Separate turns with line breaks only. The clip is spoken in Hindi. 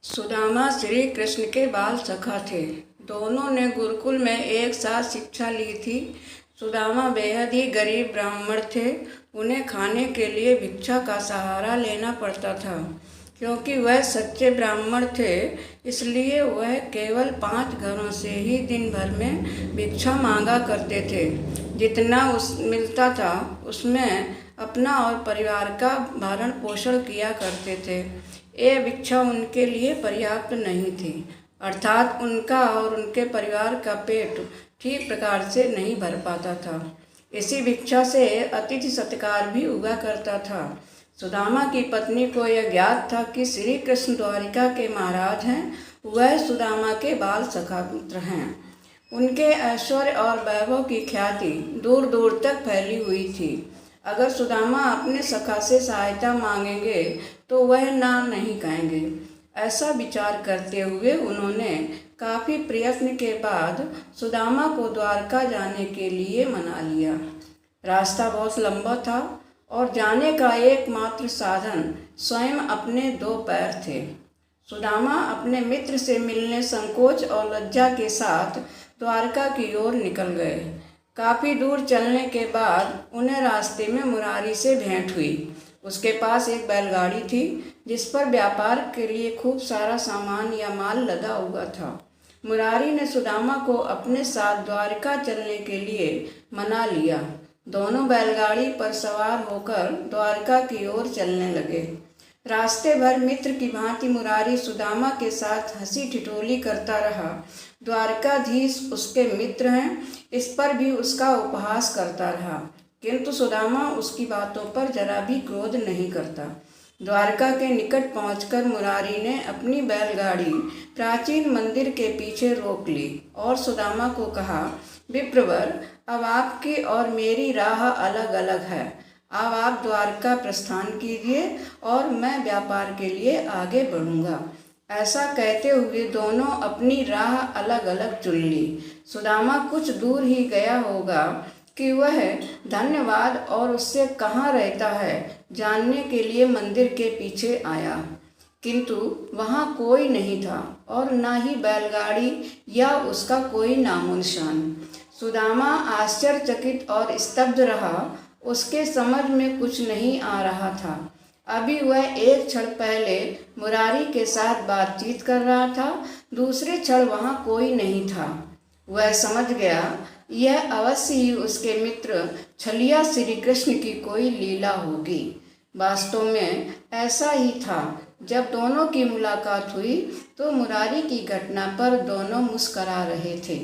सुदामा श्री कृष्ण के बाल सखा थे। दोनों ने गुरुकुल में एक साथ शिक्षा ली थी। सुदामा बेहद ही गरीब ब्राह्मण थे। उन्हें खाने के लिए भिक्षा का सहारा लेना पड़ता था। क्योंकि वह सच्चे ब्राह्मण थे, इसलिए वह केवल 5 घरों से ही दिन भर में भिक्षा मांगा करते थे। जितना मिलता था उसमें अपना और परिवार का भरण पोषण किया करते थे। ये भिक्षा उनके लिए पर्याप्त नहीं थी, अर्थात उनका और उनके परिवार का पेट ठीक प्रकार से नहीं भर पाता था। इसी भिक्षा से अतिथि सत्कार भी हुआ करता था। सुदामा की पत्नी को यह ज्ञात था कि श्री कृष्ण द्वारिका के महाराज हैं। वह सुदामा के बाल सखा मित्र हैं। उनके ऐश्वर्य और वैभव की ख्याति दूर दूर तक फैली हुई थी। अगर सुदामा अपने सखा से सहायता मांगेंगे तो वह ना नहीं कहेंगे। ऐसा विचार करते हुए उन्होंने काफ़ी प्रयत्न के बाद सुदामा को द्वारका जाने के लिए मना लिया। रास्ता बहुत लंबा था और जाने का एकमात्र साधन स्वयं अपने 2 पैर थे। सुदामा अपने मित्र से मिलने संकोच और लज्जा के साथ द्वारका की ओर निकल गए। काफ़ी दूर चलने के बाद उन्हें रास्ते में मुरारी से भेंट हुई। उसके पास एक बैलगाड़ी थी जिस पर व्यापार के लिए खूब सारा सामान या माल लदा हुआ था। मुरारी ने सुदामा को अपने साथ द्वारका चलने के लिए मना लिया। दोनों बैलगाड़ी पर सवार होकर द्वारका की ओर चलने लगे। रास्ते भर मित्र की भांति मुरारी सुदामा के साथ हंसी ठिठोली करता रहा। द्वारकाधीश उसके मित्र हैं, इस पर भी उसका उपहास करता रहा, किंतु सुदामा उसकी बातों पर जरा भी क्रोध नहीं करता। द्वारका के निकट पहुंचकर मुरारी ने अपनी बैलगाड़ी प्राचीन मंदिर के पीछे रोक ली और सुदामा को कहा, विप्रवर, अब आपकी और मेरी राह अलग अलग है। अब आप द्वारका प्रस्थान कीजिए और मैं व्यापार के लिए आगे बढ़ूंगा। ऐसा कहते हुए दोनों अपनी राह अलग अलग चुन ली। सुदामा कुछ दूर ही गया होगा कि वह धन्यवाद और उससे कहाँ रहता है जानने के लिए मंदिर के पीछे आया, किंतु वहाँ कोई नहीं था और न ही बैलगाड़ी या उसका कोई नामो निशान। सुदामा आश्चर्यचकित और स्तब्ध रहा। उसके समझ में कुछ नहीं आ रहा था। अभी वह एक क्षण पहले मुरारी के साथ बातचीत कर रहा था, दूसरे क्षण वहाँ कोई नहीं था। वह समझ गया यह अवश्य ही उसके मित्र छलिया श्री कृष्ण की कोई लीला होगी। वास्तव में ऐसा ही था। जब दोनों की मुलाकात हुई तो मुरारी की घटना पर दोनों मुस्करा रहे थे।